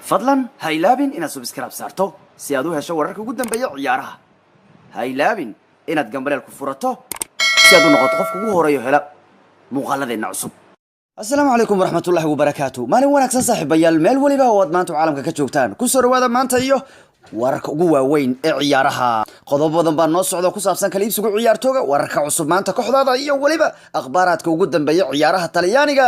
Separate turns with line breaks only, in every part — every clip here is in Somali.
fadlan ha ilaabin inaad subscribe saarto si aad u hesho wararka ugu dambeeya ciyaaraha. Ha ilaabin inaad gambaleel ku furato si aad u noqoto qofka ugu horeeyo hela muuqaaladeena cusub. السلام عليكم ورحمة الله وبركاته. مالي وناكسن صاحب بيال ميل وليبا وادمانتو عالمك كجوجتان كسر وادا مانتا iyo wararka ugu waaweyn ee ciyaaraha qodob badan baa noo socdo ku saabsan kala iibsiga ciyaartooyga wararka cusub maanta kooxdada iyo waliba akhbaaraadka ugu dambeeya ciyaaraha Talyaaniga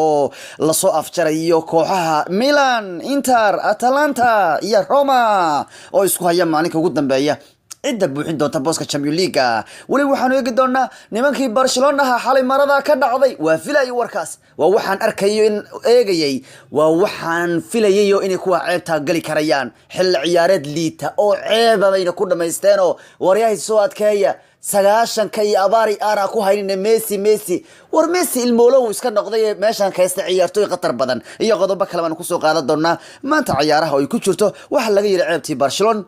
oo la soo afjarayo kooxaha Milan, Inter, Atalanta iyo Roma oo isku haya maalinka ugu dambeeya عدة بوحين دون تبوسك تشامبيون ليغا ولي وحانو يجي دونا نمانكي برشلونة حالي مرضى كدعضي وفيلاي وركاس ووحان أركيو إن إيجي ووحان فيلايو إن يكوا عيبتا قلي كريان حل عيارات ليتا أو عيبا بين كل ما يستانو ورياهي سوات كايا سغاشان كاي أباري آراكو هاينين ميسي ورميسي المولو اسكان نقضي ماشان كايستا عيارتو يقطر بدن إيا غضوبا كلمان كسو قادة دونا ما انتا عيارها ويكوشورتو وحال لغي لعيبتي برشلون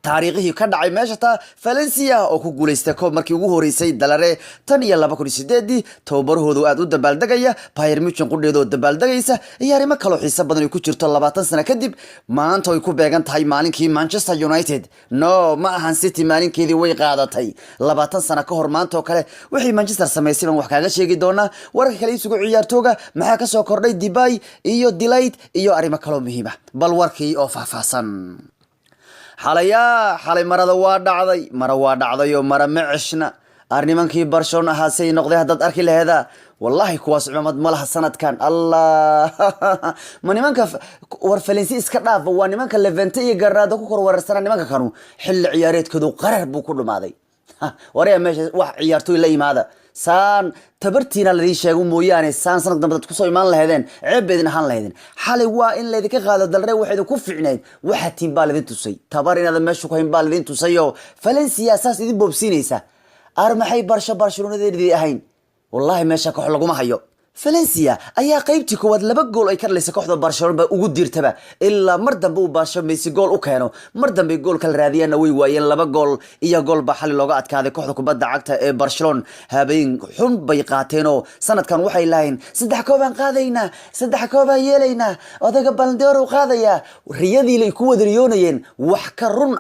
taariikhii ka dhacay meesha ta Valencia oo ku guuleystay koob markii ugu horeysay dalare tan iyo 2008 tababarahoodu aad u dabaaldegaya Bayern Munich qudheedo dabaaldegaysa ciyaarimo kale oo xiiso badan ay ku jirto 20 sano kadib maanta ay ku beegan tahay maalinkii Manchester United ma ahan City maalinkeedii way qaadatay 20 sano ka hor maanta oo kale wixii Manchester sameysay wax kaaga sheegi doona wararka kale isugu ciyaartooga maxaa ka soo kordhay Depay iyo Delight iyo arimo kale oo muhiim ah bal warkii oo faahfaahsan حالي مرضى وادعضي ومرة معشنا أرنيمانكي برشلونة هاسي نقضي هداد أركي لهذا والله كواس عمد مالها السنة كان الله مانيمانكا ورفلنسي اسكتاف وانيمانكا ليفنتي قرادو كوكور ورسانا نيمانكا كانوا حل عياريت كدو قرر بو كله ماضي وريا ماشي واحد عيارتو إلي ماذا سان تبرتينا الذي شاقوا موياني سان سنة دمتت كسو إيمان لهذين عيب بيدين حان لهذين حالي وائن لذي كغادة دلري وحيدو كفع عنايد واحد تيم بالذين تسي تبارين هذا ماشو كهين بالذين تسيو فالنسيا أساس إذن بوبسينيسا أرمحي برشلونة ذي أهين والله ماشا كحلقو ما هيو فالنسيا أيها قيبتي كواد لبا جول أي كان ليس كوحدة برشلونة بأوجود ديرتبا إلا مردن بو برشلونة ميسي جول أوكانو مردن بيجول كالرادية نوي وين لبا جول إيا جول بحال لوقات كهذا كوحدة كوبدا عقتا برشلونة هابين حن بيقاتينو سنة كان وحي لاين سدح كوبان قاذينا سدح كوبان يلينا وذاك بالنديرو قاذيا رياضي لي كود ريونيين وحكرون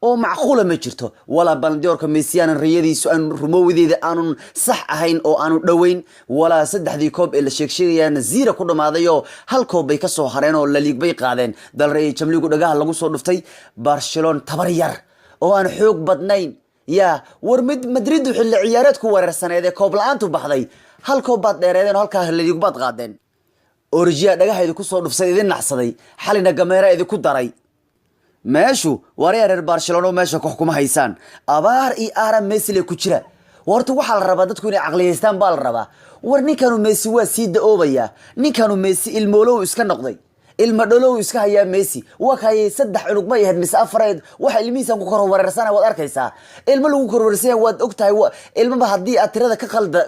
أو معقولة ما جرتو ولا بالندير كميسيان رياضي سؤال رموذي ذا أنون صح أهين أو أنو دوين ولا سدح ذي كوب إلا شيكشيريان زيرا كله ماضيو هل كوب بيكسو هرينو لليق بيقادين دال رأي جمليقو دقاها لغو صور نفتي برشلون تبرير او ان حوق بدنين يا ورمد مدريد وحل عيارات كو ورسانة اذا كوب لانتو بحضي هل كوب باد ديريدين هل كاه لليق باد قادين اورجيا دقاها اذا كو صور نفسي اذن نحصدي حالينا قميرا اذا كو داري ماشو وريار برشلون وماشو كوحكم هايسان ابار اي آرام ميسي لي كوچرا ورتو waxaa la rabaa dadku inay aqliyeystaan baa la rabaa war ninkanu Messi waa sii daoobaya ninkanu Messi ilmoolow iska noqday ilma dholow iska haya Messi waa kay saddex cunug ma yahay mis afrayd waxa ilmihiisan ku kor wareersana waad arkaysaa ilma lagu kor wareersay waad ogtahay ilmaha hadii aad tirada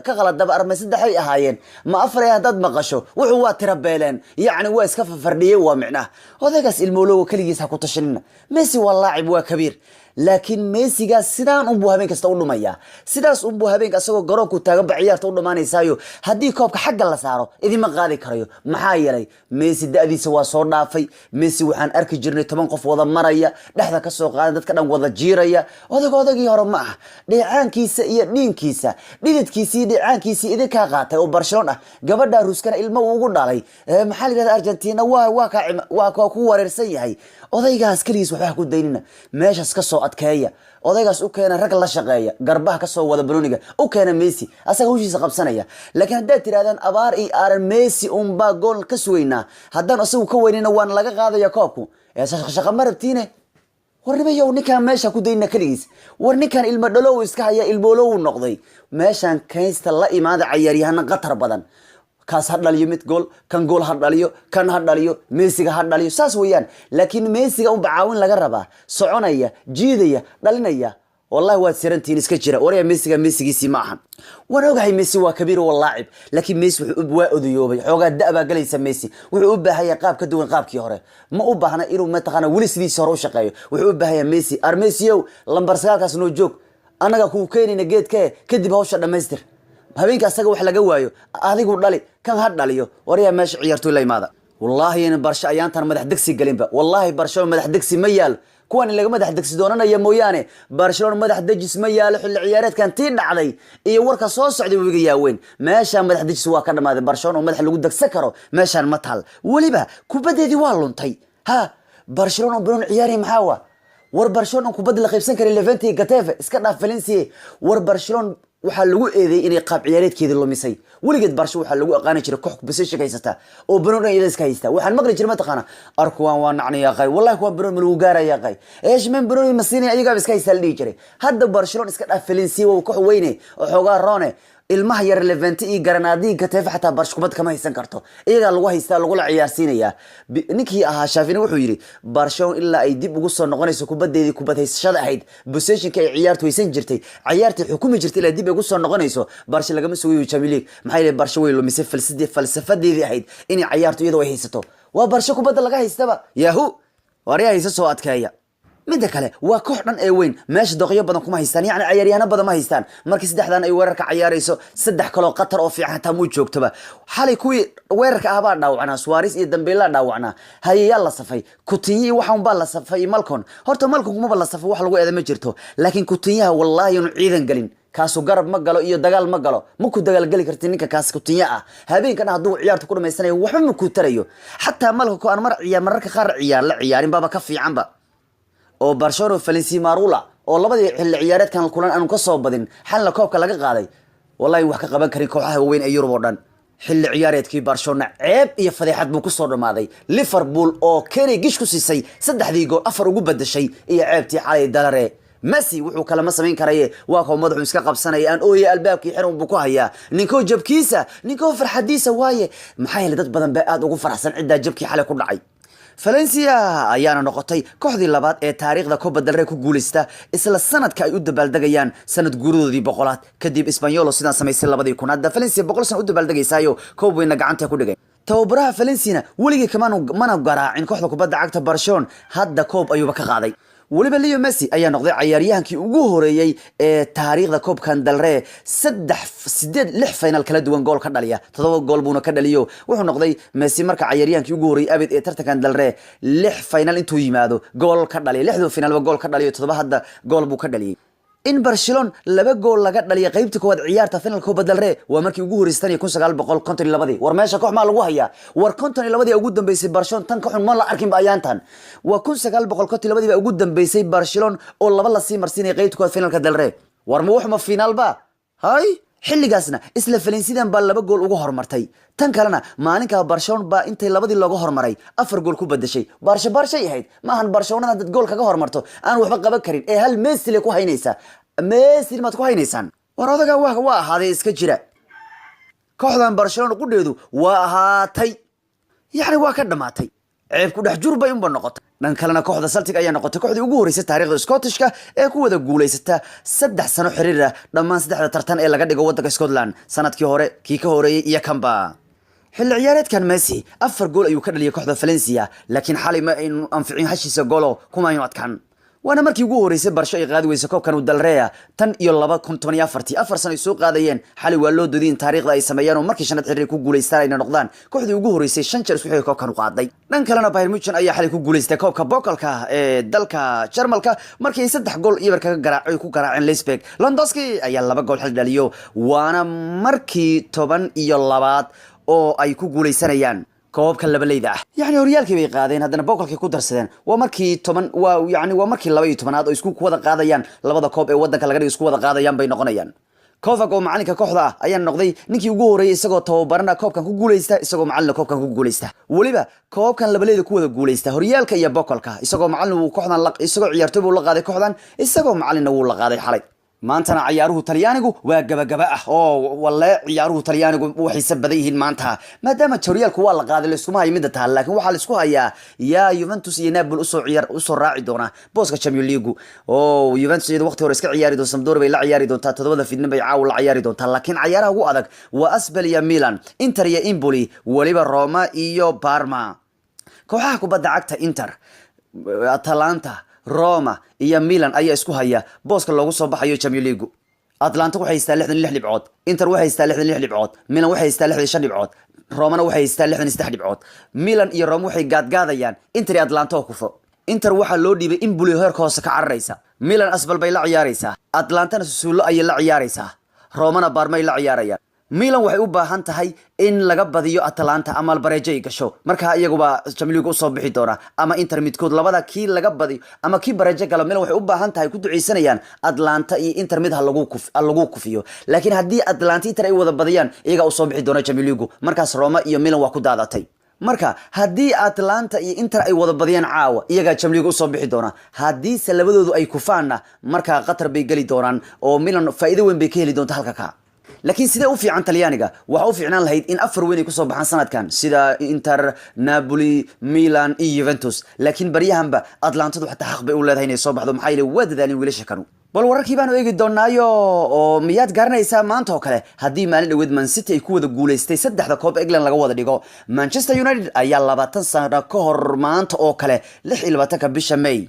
ka qalada armay saddex ay ahaayeen ma afray hadad maqasho wuxuu waa tira beeleen yaani waa iska fardhiyay waa macna odaygaas ilmoolow kaligiisa ku tashanina Messi waa laacib waa kabiir لكن ميسي قال سيدان أمبو هابين كستقول مايا سيداس أمبو هابين كستقول قروكو تاقب بعيار تقول ماني سايو هدي كوبك حق الله سارو إذي ما غالي كريو محايا لي ميسي دادي سوا صور نافي ميسي وحان أركي جرني تمنقف وضا مريا لحظة كسوق قادت كدام وضا جيريا وضا يهرم معه ديعان كيسا إيا نين كيسا ديدت كيسي ديعان كيسي إذي كاقاتي وبرشلونة قبل داروس كان إلما وقود علي محالي الأرجنتين واكا كوارير سيهي odaygaas kaliis waxa ku daynina meeshas ka soo adkeeya odaygaas u keena rag la shaqeeya garbaha ka soo wada Bruniga u keena Messi asaga hawshiisa qabsanaya laakiin haddii tiraadaan abaar iyo aaran Messi ba gool ka suweyna haddaan asagu ka weynina waan laga qaadaya koobku ee shaqo marabtiine warnimayo ninkan meesha ku daynina kaliis war ninkan ilma dhalow iska haya ilmoolow noqday meeshan kaysta la imaada ciyaaryahan qatar badan kaas hadhaliyo mid gool kan gool hadhaliyo kan hadhaliyo Messi ga hadhaliyo saas weeyaan laakiin Messi ga bacaawin laga rabaa soconaya jiidaya dhalinaya wallahi waa sirantiin iska jira wariya Messi ga Messi ma ahan wana ogahay Messi waa kabiir wallaacib laakiin Messi wuxuu waa odayoobay xogaa daaba galaysa Messi wuxuu u baahayaa qaab ka duwan qaabkii hore ma u baahna inuu mataqana wali sidiisa hore u shaqeeyo wuxuu u baahayaa Messi Messi lambar 9 kaas noo joog anaga ku keenina geedka kadib hawsha dhamaystir habeenka asaga wax laga waayo adigu dhali kan had dhaliyo wariya meesha ciyaartooy la imaada والله إن برشا أيام ترى مدح دكسي قليمبا والله برشلونة مدح دكسي ميال كوان اللي مدح دكسي دوننا يا موياني برشلونة مدح دجس ميال حل العيارات كان تين علي إيه وركا صوص سعودي ويجي وين ماشي مدح دجس واكنا ما برشلونة ومدح اللي قدك سكروا ماشي المطهل وليبا كوبدي دي والون طي ها برشلونة برون عياري محاوة ور برشلونة كوبدي اللي خيبسن كري ليفنتي قتافة اسكتنا فالنسي ور برشلونة waxaa lagu eedeeyay inay qaab ciyaareedkeedii lumisay waligeed barsho waxaa lagu aqaani jiray koox position ka haysata oo Bruno iyada iska haysta waxaan maqli jiray ma taqaana arkuwan waa nacniya qay wallahi kuwa Bruno lagu gaaraya qay eesh men Bruno masini ayaga iska haysta dhigi jiray hadda Barcelona iska dhaafaleensi oo koox weyne oo xogaa roone ilmaha yar Levante iyo Granada ka taaf xataa Barcelona kubad kama haysan karto iyaga lagu haysta lagu la ciyaarsiinaya ninkii ahaa Xaafina wuxuu yiri Barcelona ilaa ay dib ugu soo noqonayso kubadeedii kubad haysashada ahayd position ka ay ciyaartu haysan jirtay ciyaartii xukumi jirtay ilaa dib ugu soo noqonayso Barcelona lagama soo weeyo Champions League maxay leeyahay Barcelona way lumisay falsafadeedii ahayd in ciyaartu iyadoo ay haysato waa Barcelona kubada laga haystaba yahu wariya haysa soo adkeeya midda kale waa koox dhan ee weyn meesha doqyo badan kuma haystaan yaani ciyaaryahanada badan ma haystaan markii saddexdan ay weerarka ciyaarayso saddex kale oo qatar oo fiican taa muu joogtaba xalay kuwii weerarka ah baa dhaawacnaa Suarez iyo Dembele dhaawacnaa hayeeyaa la safay Coutinho waxaan baa la safay Malcon horta Malcon kuma la safay wax lagu eeday ma jirto laakiin Coutinho wallahi inuu ciidan galin kaasu garab ma galo iyo dagaal ma galo ma ku dagaal gali kartid ninka kaas Coutinho ah habeenkan haduu ciyaarta ku dhameysanayo waxba ma ku tarayo xataa Malcon aan mararka qaar ciyaar la ciyaarin baba ka fiican ba oo Barcelona Valencia Marula oo labadii xilli ciyaareedkan kulan aanu ka soo badin xalna koobka laga qaaday wallahi wax ka qaban karin kooxaha weyn ee Yurub oo dhan xilli ciyaareedkii Barcelona ceeb iyo fadeexad buu ku soo dhamaaday Liverpool oo Kerry gish ku siisay saddexdii gool afar ugu badashay iyo ceebtii xalay dalare Messi wuxuu kala ma sameyn karay waa koox madaxu iska qabsanay aan ooyay albaabkii xiran buu ku hayaa ninko jabkiisa ninko farxadiisa waaye maxay dad badan baa aad ugu faraxsan cidda jabkii xalay ku dhacay Valencia ayaana noqotay kooxdii labaad ee taariikhda Copa del Rey ku guuleysta isla sanadka ay u dabaaldegayaan sanad guuradoodii boqolaad kadib Espanyol sidaan sameysay 2000 Valencia boqol san u dabaaldegaysayo koob weyn gacanta ku dhigay tababaraha Valencia weligii mana garaacin kooxda kubadda cagta Barcelona hadda koob ayuu ka qaaday waliba Leo Messi ayaa noqday ciyaaryahankii ugu horeeyay ee taariikhda koobkan Del Rey 6 final kala duwan gool ka dhaliya 7 gool buuna ka dhaliyo wuxuu noqday Messi marka ciyaaryahankii ugu horeeyay abid ee tartankan Del Rey 6 final intuu yimaado gool ka dhaliya 6 final gool ka dhaliyo 7 hadda gool buu ka dhaliyay in Barcelona laba gool laga dhaliya qaybta koowaad ciyaarta final Copa del Rey waa markii ugu horeysay 1952 war meesha koox ma lagu hayaa war 52 ugu dambeysay Barcelona tan koox ma la arkin ba ayaantan waa 1952 ugu dambeysay Barcelona oo laba la sii marsiinay qaybta koowaad finalka del Rey war ma wax ma final ba hay xilligaasna isla Valencia baa laba gool ugu hormartay tan kalena maalinka Barcelona baa intay labadii looga hormaray afar gool ku badashay Barca yahayd ma ahan Barcelona dad gool kaga hormarto aan waxba qaban karin ee hal Messi ku haynaysa Messi ma ku haynaysaan war odaga waa ahaaday iska jira kooxdan Barcelona qudheedu waa ahaatay yaani waa ka dhamaatay ceeb ku dhex jur bay un noqotay dhan kalena kooxda Celtic ayaa noqotay kooxdii ugu horeysay taariikhda Scottishka ee ku wada guuleysata 3 sano xiriir ah dhammaan saddexda tartan ee laga dhigo waddanka Scotland sanadkii hore kii ka horeeyay iyo kanba xilli ciyaareedkan Messi 4 gool ayuu ka dhaliyay kooxda Valencia laakiin xalay ma aynu anficin hashiisa goolo kuma aynu adkaan وانا markii ugu horeysay Barca ay qaadi weysay koobkan u Del Rey tan iyo 2014 afar sano ay soo qaadayeen xali waa loo doodin taariikhda ay sameeyeen oo markii shanad xiriir ku guuleystaan ay noqdaan kooxdii ugu horeysay 5 jeer isku xigay koobkan u qaaday dhan kalena Bayern Munich ayaa xali ku guuleystay koobka Pokalka ee dalka Jarmalka markii ay 3 gool iyo ka garaacay ku garaaceen Leipzig Lewandowski ayaa 2 gool xal dhaliyo waana markii 12 oo ay ku guuleysanayaan koobka labaleyda ah yaani horyaalkii bay qaadeen hadana boqolkii ku darsadeen waa markii 10 waa markii 12aad oo isku wada qaadayaan labada koob ee wadanka laga dhigo isku wada qaadayaan bay noqonayaan Kovac oo macalinka kooxda ayaa noqday ninkii ugu horeeyay isagoo tababarana koobkan ku guuleysta isagoo macalin koobkan ku guuleysta waliba koobkan labaleyda ku wada guuleysta horyaalka iyo boqolka isagoo macalin uu kooxdan isagoo ciyaartoy uu la qaaday kooxdan isagoo macalin uu la qaaday xalay maantana ciyaaruhu Talyaanigu waa gabagaba ah oo wallahi ciyaaruhu Talyaanigu waxay sabaday yihiin maanta maadaama horyaalku waa la qaaday isku ma yimid taa laakiin waxa la isku hayaa ya Juventus iyo Napoli u soo raaci doona booska Champions League oo Juventus iyada waqti hore iska ciyaari doonto Sampdoria bay la ciyaari doontaa todobada fiidnimo bay caaw la ciyaari doontaa laakiin ciyaaraha ugu adag waa Asbel iyo Milan Inter iyo Empoli waliba Roma iyo Parma kooxaha kubadda cagta Inter Atalanta Roma iyo Milan ayaa isku haya booska loogu soo baxayo Champions League Atlanta waxay haystaa 66 dhibcood, Inter waxay haystaa 66 dhibcood, Milan waxay haystaa 65 dhibcood, Romana waxay haystaa 63 dhibcood. Milan iyo Roma waxay gaadgaadayaan Inter iyo Atlanta oo kufo. Inter waxaa loo dhiibay in Bulio heerka hoose ka cararaysa. Milan asbal bay la ciyaaraysaa, Atlantana Sassuolo ayay la ciyaaraysaa, Romana Parma la ciyaarayaan. Milan waxay u baahan tahay in laga badiyo Atalanta ama Barejo ay gasho marka iyaguba Champions League u soo bixi doona ama Inter midkood labada kii laga badiyo ama kii Barejo galo. Milan waxay u baahan tahay ku duceysanayaan Atlanta iyo Inter mid lagu kufiyo, laakiin haddii Atlanta Inter ay wada badiyaan iyaga u soo bixi doona Champions League. Markaas Roma iyo Milan waa ku daadatay. marka haddii Atlanta iyo Inter ay wada badiyaan caawa iyaga Champions League u soo bixi doona. haddii labadoodu ay kufaana marka Qatar bay gali doonaan oo Milan faa'iido weyn bay ka heli doontaa halka ka. laakiin sidee u fiican Talyaaniga waxa u fiicnaan lahayd in afar weyn ay ku soo baxaan sanadkan sida Inter, Napoli, Milan iyo Juventus. laakiin bariyahanba Atlanta xataa xaq bay u leedahay inay soo baxdo maxay leeyahay wadadaalin wiilasha kanu. bal wararkii baan eegi doonaayo oo miyaad garanaysaa maanta oo kale haddii maalin dhaweed Man City ay ku wada guuleystay saddexda koob England laga wada dhigo. Manchester United ayaa 20 sano ka hor maanta oo kale 26 bisha May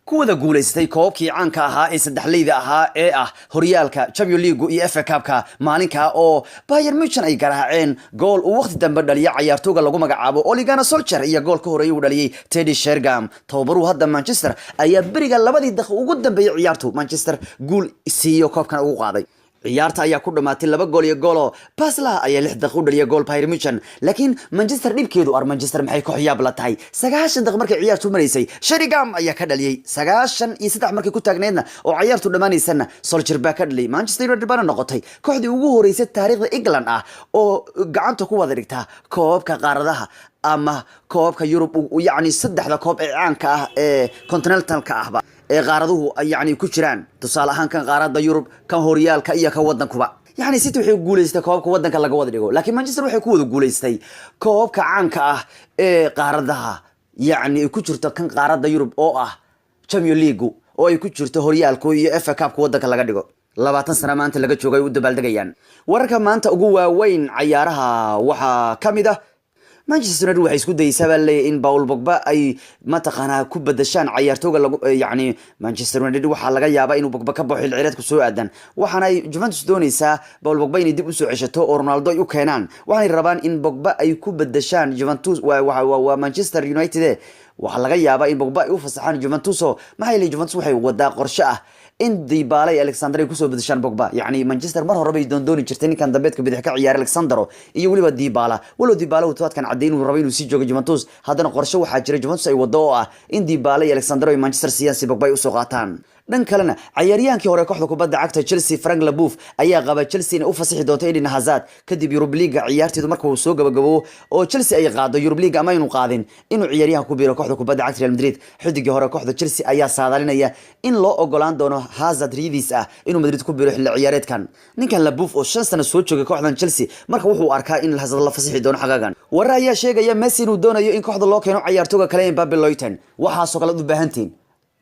ku wada guuleystay koobkii caanka ahaa ee saddexleyda ahaa ee horyaalka Champions League iyo FA Cup-ka maalinka oo Bayern Munich ay garaaceen gool uu waqti dambe dhaliyay ciyaartooyga lagu magacaabo Ole Gunnar Solskjaer iyo gool ka horeeyay uu dhaliyay Teddy Sheringham. tababaruhu hadda Manchester ayaa beriga labadii daqiiqo ugu dambeeyay ciyaartu Manchester gool siiyo koobkan ugu qaaday. ciyaarta ayaa ku dhamaatay 2 gool iyo gool. Pasla ayaa 6 daqiiqo u dhaliyay gool Bayern Munich, laakiin Manchester dhibkeedu Manchester maxay ku xiyaab la tahay 90 daqiiqo markay ciyaartu mareysay Sheringham ayaa ka dhaliyay 93 markay ku taagneedna oo ciyaartu dhamaanaysana Solskjaer baa ka dhaliyay. Manchester United bana noqotay kooxdii ugu horeysay taariikhda England oo gacanta ku wada dhigta koobka qaaradaha ama koobka Yurub, yani saddexda koob ee caanka ee continental-ka ee qaaraduhu yani ku jiraan. tusaale ahaan kan qaarada Yurub, kan horyaalka iyo kan wadankuba. yani City waxay guuleystay koobka wadanka laga wada dhigo, laakiin Manchester waxay ku wada guuleystay koobka caanka ee qaaradaha, yani ku jirto kan qaarada Yurub oo Champions League oo ay ku jirto horyaalka iyo FA Cup wadanka laga dhigo. 20 sano maanta laga joogay u dabaaldegayaan. wararka maanta ugu waaweyn ciyaaraha waxaa kamid Manchester United waxay isku dayaysaa in Paul Pogba ay mataqaana ku badashaan ciyaartooyga yani Manchester United waxa laga yaabaa inuu Pogba ka baxo xilciyaareed ku soo aadan. waxaana ay Juventus doonaysaa Paul Pogba inay dib u soo ceshato oo Ronaldo ay u keenaan. waxay rabaan in Pogba ay ku badashaan Juventus waa Manchester United. waxa laga yaabaa in Pogba ay u fasaxaan Juventus oo maxay leeyihiin Juventus waxay wadaa qorshe in Dybala iyo Alexander ay ku soo badashaan Pogba. yani Manchester mar hore bay dooni jirtay ninkan dambeedka bidix ka ciyaar Alexander iyo waliba Dybala. walo Dybala uu toodkan cadeyn uu rabo inuu sii joogo Juventus, haddana qorshe waxa jira Juventus ay wado oo in Dybala iyo Alexander ay Manchester siiyaan si Pogba ay u soo qaataan. dhan kalena ciyaaryahankii hore kooxda kubadda cagta Chelsea Frank Leboeuf ayaa qaba Chelsea inay u fasaxi doonto Eden Hazard kadib Europa League ciyaarteedu markuu uu soo gabagabo oo Chelsea ay qaado Europa League ama inuu qaadin inuu ciyaaryahan ku biiro kooxda kubadda cagta Real Madrid. xidigii hore kooxda Chelsea ayaa saadalinaya in loo ogolaan doono Hazard riidis inuu Madrid ku biiro xilli ciyaareedkan. ninkan Leboeuf oo 5 sano soo joogay kooxdan Chelsea marka wuxuu arkaa in Hazard la fasaxi doono xagaagan. warar ayaa sheegaya Messi inuu doonayo in kooxda loo keeno ciyaartooyga kale Mbappe Luyten. waxaa soo kala u baahantiin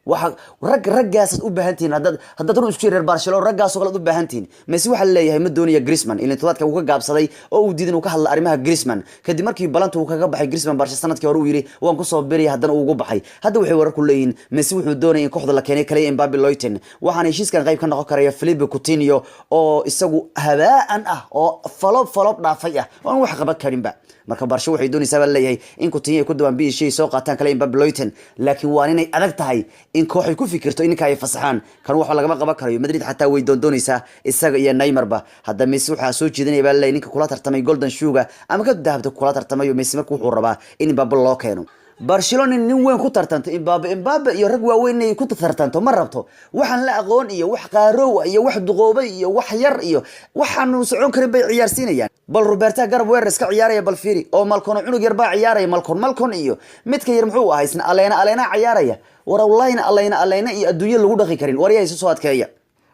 raggaas u baahantiin hadda run isku reer Barcelona raggaas oo kala u baahantiin. Messi waxa leeyahay ma doonaya Griezmann in todobaadka uu ka gaabsaday oo uu diiday inuu ka hadlo arrimaha Griezmann kadib markii balanta uu kaga baxay Griezmann Barcelona sanadkii hore uu yiri waan ku soo biray haddana uu ugu baxay. hadda waxay warar ku leeyihiin Messi wuxuu doonaya in kooxda la keenay kale Mbappe Luyten, waxaana heshiiskan qayb ka noqon karaya Philippe Coutinho oo isagu habaan oo falop dhaafay oo wax qaban karinba. marka Barcelona waxay doonaysaa leeyahay in Coutinho ay ku dawaan biishii soo qaataan kale Mbappe Luyten, laakiin waa inay adag tahay in kooxay ku fikirto in ay fasaxaan kan wax laga qaban karayo. Madrid xataa way doonaysaa isaga iyo Neymarba. hadda Messi waxa soo jeedinaya leeyahay ninka kula tartamay Golden Shoe ama ka dahabta kula tartamayo Messi markuu wuxuu rabaa in Mbappe loo keeno. Barcelona nin weyn ku tartanto Mbappe iyo rag waaweyn ay ku tartanto ma rabto waxaan la aqoon iyo wax qaarow iyo wax duqoobay iyo wax yar iyo waxaan uu socon karin bay ciyaarsiinayaan. bal Roberto garab weer iska ciyaaraya bal fiiri oo Malcon cunug yar baa ciyaaraya Malcon iyo midka yar muxuu ahaa isna Alena ciyaaraya. war wallahi Alena iyo adduunyo lagu dhaqi karin wariyay soo adkeeya.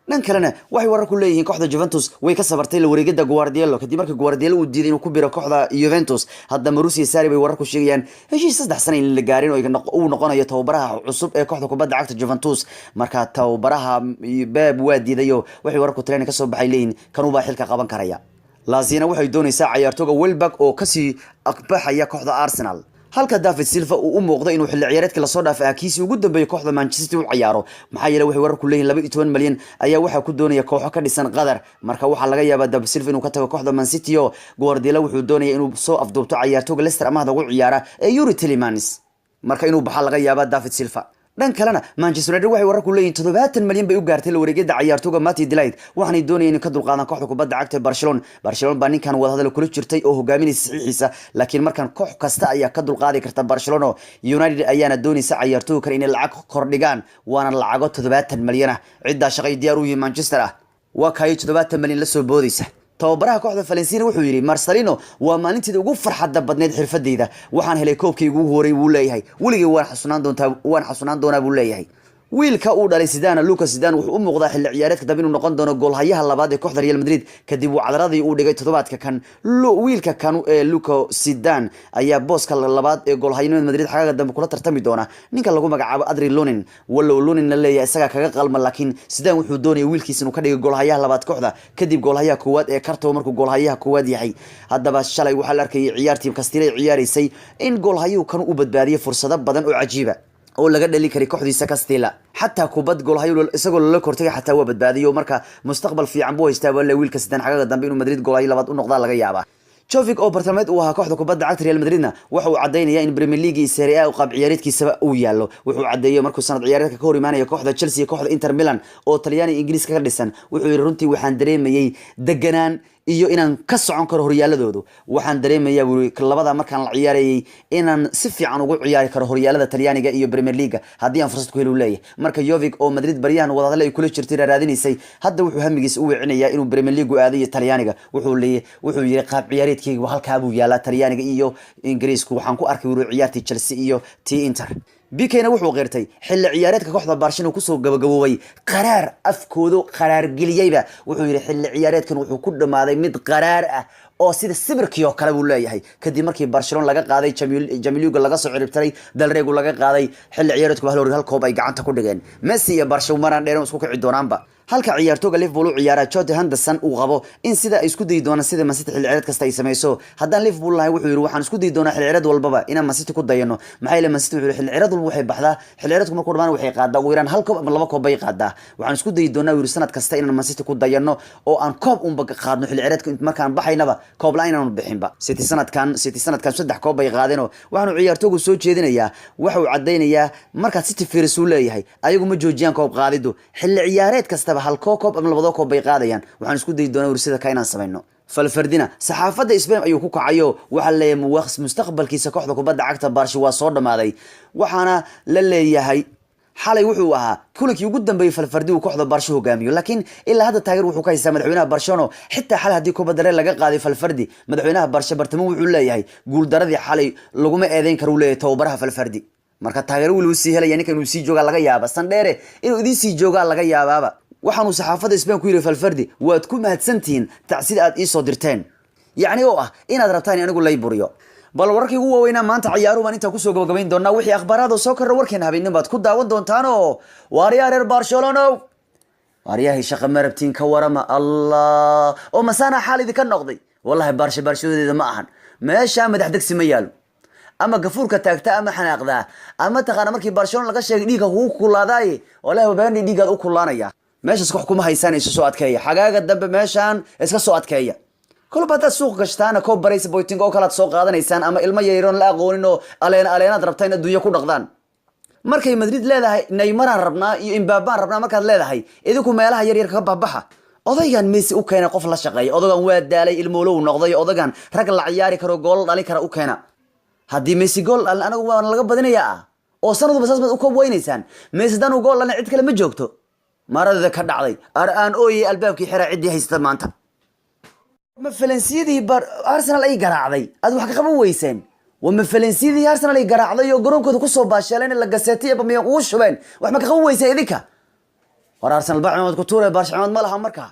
dhan kalena waxay warar ku leeyihiin kooxda Juventus way ka sabartay la wareegida Guardiola kadib markii Guardiola uu diiday inuu ku biro kooxda Juventus. hadda Mauricio Sarri bay warar ku sheegayaan heshiis 3 sano in la gaarin oo uu noqonayo tababaraha cusub ee kooxda kubadda cagta Juventus. marka tababaraha Pep waa diidayo waxay warar ku tireen ka soo baxay leeyihiin kan uu baa xilka qaban karaya. Lazio waxay doonaysaa ciyaartooyga Welbeck oo kasii aqbaxaya kooxda Arsenal. halka David Silva uu u muuqdo inuu xilli ciyaareedkii la soo dhaafay kiisii ugu dambeeyay kooxda Manchester u ciyaaro maxaa yeelay waxay warar ku leeyihiin 12 milyan ayaa waxa ku doonaya kooxo ka dhisan Qatar marka waxa laga yaabaa David Silva inuu ka tago kooxda Man City oo Guardiola wuxuu doonaya inuu soo afduubto ciyaartooyga Leicester amaahda ugu ciyaara ee Yuri Tielemans marka inuu baxal laga yaabaa David Silva dhan kalena Manchester United waxay warar ku leeyihiin 70 milyan bay u gaartay la wareegida ciyaartooyga Matic De Ligt waxaanay doonayeen in ka dulqaadan kooxda kubadda cagta Barcelona baa ninkan wada hadal kula jirtay oo hogaaminaysa saxiixiisa laakiin markan koox kasta ayaa ka dulqaadi karta Barcelona United ayaana doonaysa ciyaartooyga kale inay lacag kordhigaan waana lacago 70 milyan ah cidda shaqay diyaar u yihiin Manchester ah waa kay 70 milyan la soo boodaysa tababaraha kooxda Valencia wuxuu yiri Marcelino waa maalintii ugu farxadda badneed xirfadeyda waxaan helay koobkii ugu horeey wuu leeyahay waligii waan xasuunaan doonaa buu leeyahay wiilka uu dhalay Zidane Lucas Zidane wuxuu u muuqdaa xilli ciyaareedka dab inuu noqon doono goolhayaha labaad ee kooxda Real Madrid kadib uu cadaradii uu dhigay toddobaadka kan wiilka kan Lucas Zidane ayaa booska labaad ee goolhaynimada Madrid xagga dambe kula tartami doona ninka lagu magacaabo Adrien Lunin wallow Lunin la leeyahay isaga kaga qalma laakiin Zidane wuxuu doonayay wiilkiisa inuu ka dhigo goolhayaha labaad kooxda kadib goolhayaha koowaad ee Carto markuu goolhayaha koowaad yahay haddaba shalay waxa la arkay ciyaartii Castilla ciyaarisay in goolhayuhu kan u badbaadiyay fursado badan oo cajiiba oo laga dhali kari kooxdiisa Castilla hatta kubad goolhayo isagoo la kortay hatta waa badbaadiyo marka mustaqbal fiican buu haystaa wala wiilka Zidane xagga dambe inuu Madrid goolhayo labaad u noqdo laga yaabaa Jovic oo bartilmaameed uu ahaa kooxda kubadda cagta Real Madridna waxa uu cadeynaya in Premier League iyo Serie A qab ciyaareedkiisa uu yaalo wuxuu cadeeyay markuu sanad ciyaareedka ka hor imaanaya kooxda Chelsea iyo kooxda Inter Milan oo Talyaani iyo Ingiriis ka dhisan wuxuu yiri runtii waxaan dareemayay deganaan iyo inaan ka socon karo horyaaladoodu waxaan dareemayaa labada markaan la ciyaarayay inaan si fiican ugu ciyaari karo horyaalada Talyaaniga iyo Premier League haddii aan fursad ku helo leeyahay marka Jovic oo Madrid baryahan wada hadal ay kula jirtay raadinaysay hadda wuxuu hamigiisa u wicinayaa inuu Premier League aado iyo Talyaaniga wuxuu yiri qaab ciyaareedkayga halka buu yaalaa Talyaaniga iyo Ingiriisku waxaan ku arkay inuu ciyaartii Chelsea iyo Inter bikayna wuxuu qeyrtay xilli ciyaareedka kooxda Barcelona ku soo gabagaboobay qaraar afkoodu qaraar geliyayba wuxuu yiri xilli ciyaareedkan wuxuu ku dhamaaday mid qaraar ah oo sida sibirkii oo kale uu leeyahay kadib markii Barcelona laga qaaday Champions League laga soo ciribtiray dalreegu laga qaaday xilli ciyaareedku hal koob ay gacanta ku dhigeen Messi iyo Barcelona maraan dheeran isku kici doonaanba halka ciyaartooyga Liverpool uu ciyaara Jordan Henderson uu qabo in sida ay isku day doonaan sida Man City xilli ciyaareed kasta ay sameeyso haddaan Liverpool lahayn wuxuu yiri waxaan isku day doonaa xilli ciyaareed walbaba inaan Man City ku dayano maxay la Man City wuxuu xilli ciyaareed walba waxay baxdaa xilli ciyaareedku markuu dhamaan waxay qaadaa ugu yaraan hal koob ama laba koob bay qaadaa waxaan isku day doonaa yiri sanad kasta inaan Man City ku dayano oo aan koob un qaadno xilli ciyaareedka markaan baxaynaba koob la inaan bixinba City sanadkan saddex koob bay qaadeen waxaanu ciyaartooygu soo jeedinayaa waxa uu cadeynayaa marka City fiiris uu leeyahay ayagu ma joojiyaan koob qaadidu xilli ciyaareed kastaba hal koob ama labada koob bay qaadayaan waxaan isku day doonaa ursida ka inaan sameeyno falfardina saxaafada Spain ayuu ku kacayo waxa leeyahay mustaqbalkiisa kooxda kubadda cagta Barca waa soo dhamaaday waxaana la leeyahay xalay wuxuu ahaa kulankii ugu dambeeyay falfardi uu kooxda Barca hogaamiyo laakiin ilaa hadda taageer wuxuu ka haystaa madaxweynaha Barcelona xitaa xal hadii kubadda reer laga qaaday falfardi madaxweynaha Barca Bartamo wuxuu leeyahay guul daradii xalay laguma eedeyn karo leeyahay tababaraha falfardi marka taageer wuu sii helaya ninka inuu sii jooga laga yaaba Sandere inuu idin sii jooga laga yaabaaba waxaanu saxaafada Spain ku yiri falfardi waad ku mahadsantiin tacsiid aad ii soo dirteen yacni oo ah inaad rabtaan anigu lay buriyo bal warkii ugu weynaa maanta ciyaaruhu inta ku soo gabagabayn doonaa wixii akhbaaraad oo soo korra warkeena habeenimo baad ku daawan doontaan oo waariyaha reer Barcelona waariyaha shaqa marabtiin ka warama Allah oo masana xaalidi ka noqday wallahi Barcelona ma ahan meesha madax degsi ma yaalo ama gafuurka taagta ama xanaaqda ama taqana markii Barcelona laga sheegay dhiiga uu kulaaday wallahi baan dhiiga u kulaanaya meesha wax kuma haysanayso soo adkeeya xagaaga dambe meeshan iska soo adkeeya kolbada suuq gashtaana koob baraysa boyting oo kala soo qaadanaysaan ama ilmo yaryar la aqoonin oo aleena rabtaan adduunyo ku dhaqdaan markay Madrid leedahay Neymar rabnaa iyo Mbappe rabnaa markaad leedahay idinku meelaha yaryar ka babaxa odaygan Messi u keenay qof la shaqeeyo odagan waa daalay ilmoolow noqday odagan rag la ciyaari karo gool dhali kara u keena haddii Messi gool anagu waa laga badinayaa oo sanadu basaasmad u koob weynaysaan Messi dan u gool lana cid kale ma joogto marada ka dhacday aan ooyay albaabkii xira cidii haysta maanta ma Valencia Arsenal ay garaacday ad wax ka qaban weyseen wama Valencia Arsenal ay garaacday oo garoonkooda ku soo baasheeleen la gaseetay bamiyo ugu shubeen wax ma ka qaban weysay idinka war Arsenal baa cimad ku tuuray Barcelona ma laha markaa